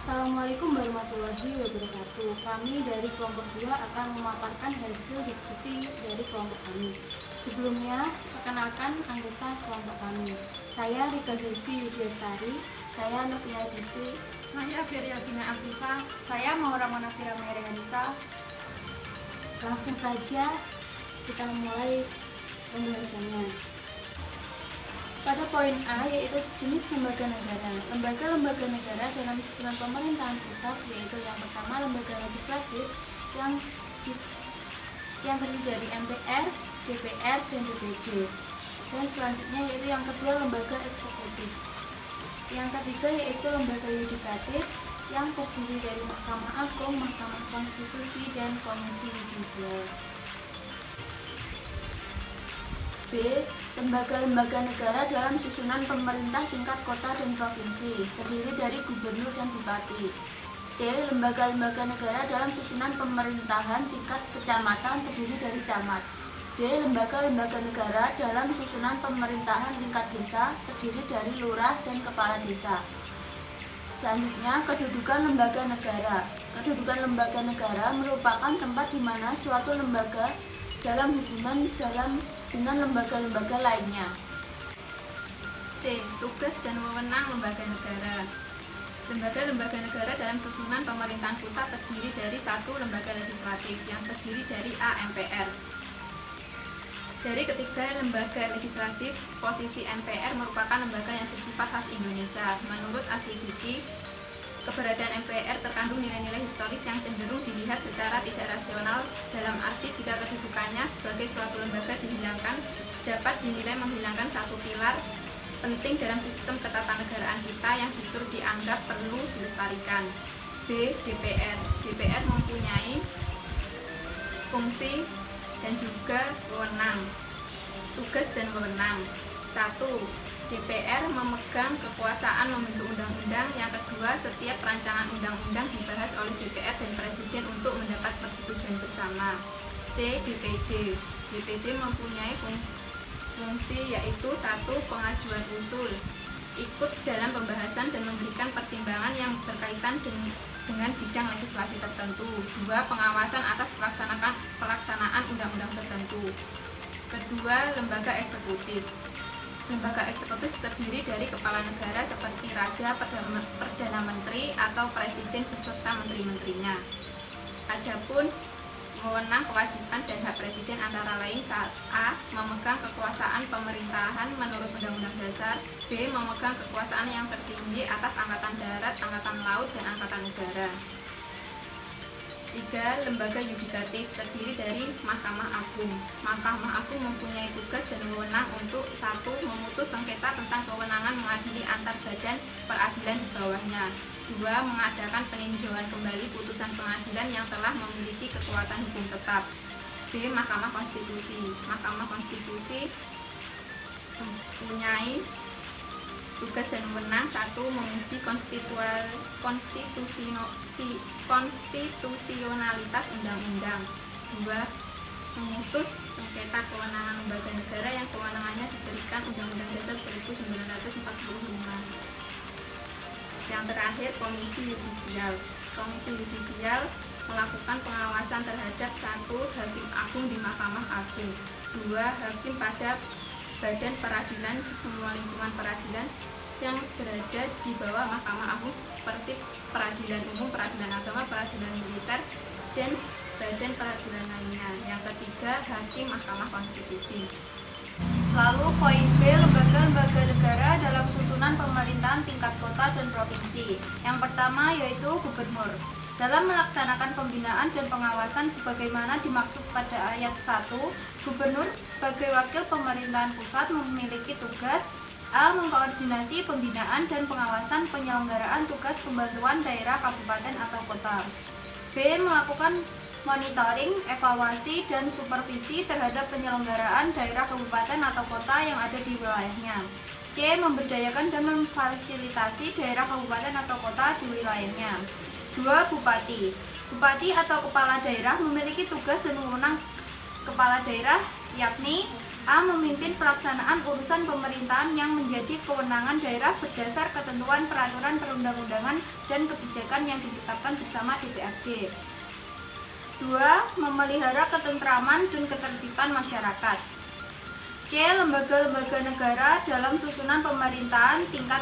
Assalamualaikum warahmatullahi wabarakatuh. Kami dari kelompok 2 akan memaparkan hasil diskusi dari kelompok kami. Sebelumnya, perkenalkan anggota kelompok kami. Saya Rika Zulfi Yudiastari, saya Novia Disti, Saya Firyakina Afifah, saya Maura Monafira Merehanisa. Langsung saja kita mulai pembahasannya. Pada poin A yaitu jenis lembaga negara. Lembaga-lembaga negara dalam susunan pemerintahan pusat yaitu yang pertama lembaga legislatif yang terdiri dari MPR, DPR, dan DPD. Dan selanjutnya yaitu yang kedua lembaga eksekutif. Yang ketiga yaitu lembaga yudikatif yang terdiri dari Mahkamah Agung, Mahkamah Konstitusi, dan Komisi Yudisial. B. Lembaga-lembaga negara dalam susunan pemerintah tingkat kota dan provinsi, terdiri dari gubernur dan bupati. C. Lembaga-lembaga negara dalam susunan pemerintahan tingkat kecamatan, terdiri dari camat. D. Lembaga-lembaga negara dalam susunan pemerintahan tingkat desa, terdiri dari lurah dan kepala desa. Selanjutnya, kedudukan lembaga negara. Kedudukan lembaga negara merupakan tempat di mana suatu lembaga dalam hubungan dengan lembaga-lembaga lainnya. C. Tugas dan wewenang lembaga negara. Lembaga-lembaga negara dalam susunan pemerintahan pusat terdiri dari satu lembaga legislatif yang terdiri dari A. MPR. Dari ketiga lembaga legislatif, posisi MPR merupakan lembaga yang bersifat khas Indonesia. Menurut Asidiki, keberadaan MPR terkandung nilai-nilai historis yang cenderung dilihat secara tidak rasional, dalam arti jika kedudukannya sebagai suatu lembaga dihilangkan, dapat dinilai menghilangkan satu pilar penting dalam sistem ketatanegaraan kita yang justru dianggap perlu dilestarikan. B. DPR. DPR mempunyai fungsi dan juga wewenang. Tugas dan wewenang. 1. DPR memegang kekuasaan membentuk undang-undang. Yang kedua, setiap rancangan undang-undang dibahas oleh DPR dan Presiden untuk mendapat persetujuan bersama. C. DPD. DPD mempunyai fungsi yaitu 1. Pengajuan usul, ikut dalam pembahasan dan memberikan pertimbangan yang berkaitan dengan bidang legislasi tertentu. 2. Pengawasan atas pelaksanaan undang-undang tertentu. Kedua, lembaga eksekutif. Lembaga eksekutif terdiri dari kepala negara seperti Raja, Perdana Menteri, atau Presiden beserta menteri-menterinya. Adapun wewenang, kewajiban, dan hak Presiden antara lain A. Memegang kekuasaan pemerintahan menurut Undang-Undang Dasar. B. Memegang kekuasaan yang tertinggi atas Angkatan Darat, Angkatan Laut, dan Angkatan Udara. 3. Lembaga yudikatif terdiri dari Mahkamah Agung. Mahkamah Agung mempunyai tugas dan wewenang untuk 1. Memutus sengketa tentang kewenangan mengadili antar badan peradilan di bawahnya. 2. Mengadakan peninjauan kembali putusan pengadilan yang telah memiliki kekuatan hukum tetap. B. Mahkamah Konstitusi. Mahkamah Konstitusi mempunyai tugas dan wewenang 1. Menguji konstitusionalitas undang-undang. 2. Memutus sengketa kewenangan lembaga negara yang kewenangannya diberikan Undang-Undang Dasar 1945. Yang terakhir, Komisi Yudisial. Komisi Yudisial melakukan pengawasan terhadap 1. Hakim Agung di Mahkamah Agung. 2. Hakim pada badan peradilan di semua lingkungan peradilan yang berada di bawah Mahkamah Agung seperti peradilan umum, peradilan agama, peradilan militer, dan badan peradilan lainnya. Yang ketiga, hakim Mahkamah Konstitusi. Lalu poin B, lembaga-lembaga negara dalam susunan pemerintahan tingkat kota dan provinsi. Yang pertama yaitu gubernur. Dalam melaksanakan pembinaan dan pengawasan sebagaimana dimaksud pada ayat 1, gubernur sebagai wakil pemerintahan pusat memiliki tugas A. Mengkoordinasi pembinaan dan pengawasan penyelenggaraan tugas pembantuan daerah, kabupaten, atau kota. B. Melakukan monitoring, evaluasi, dan supervisi terhadap penyelenggaraan daerah, kabupaten, atau kota yang ada di wilayahnya. C. Memberdayakan dan memfasilitasi daerah, kabupaten, atau kota di wilayahnya. 2. Bupati. Bupati atau kepala daerah memiliki tugas dan wewenang kepala daerah, yakni A. Memimpin pelaksanaan urusan pemerintahan yang menjadi kewenangan daerah berdasar ketentuan peraturan perundang-undangan dan kebijakan yang ditetapkan bersama DPRD. 2. Memelihara ketentraman dan ketertiban masyarakat. C. Lembaga-lembaga negara dalam susunan pemerintahan tingkat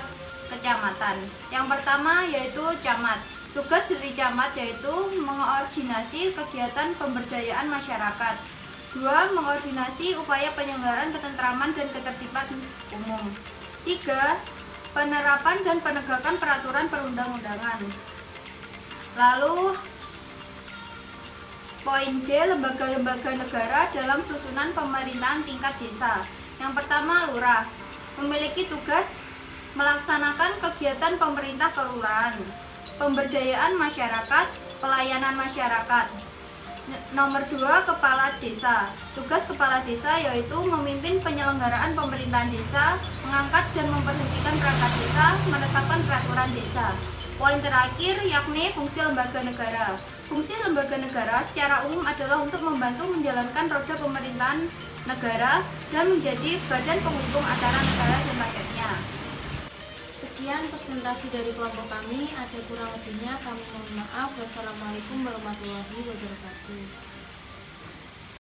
kecamatan. Yang pertama yaitu camat. Tugas dari camat yaitu mengkoordinasi kegiatan pemberdayaan masyarakat. 2. Mengkoordinasi upaya penyelenggaraan ketentraman dan ketertiban umum. 3. Penerapan dan penegakan peraturan perundang-undangan. Lalu poin D. Lembaga-lembaga negara dalam susunan pemerintahan tingkat desa. Yang pertama, lurah memiliki tugas melaksanakan kegiatan pemerintah kelurahan, pemberdayaan masyarakat, pelayanan masyarakat. Nomor 2, kepala desa. Tugas kepala desa yaitu memimpin penyelenggaraan pemerintahan desa, mengangkat dan memperhentikan perangkat desa, menetapkan peraturan desa. Poin terakhir yakni fungsi lembaga negara. Fungsi lembaga negara secara umum adalah untuk membantu menjalankan roda pemerintahan negara dan menjadi badan penghubung antara negara dan rakyatnya. Sekian presentasi dari kelompok kami, ada kurang lebihnya kami mohon maaf. Wassalamualaikum warahmatullahi wabarakatuh.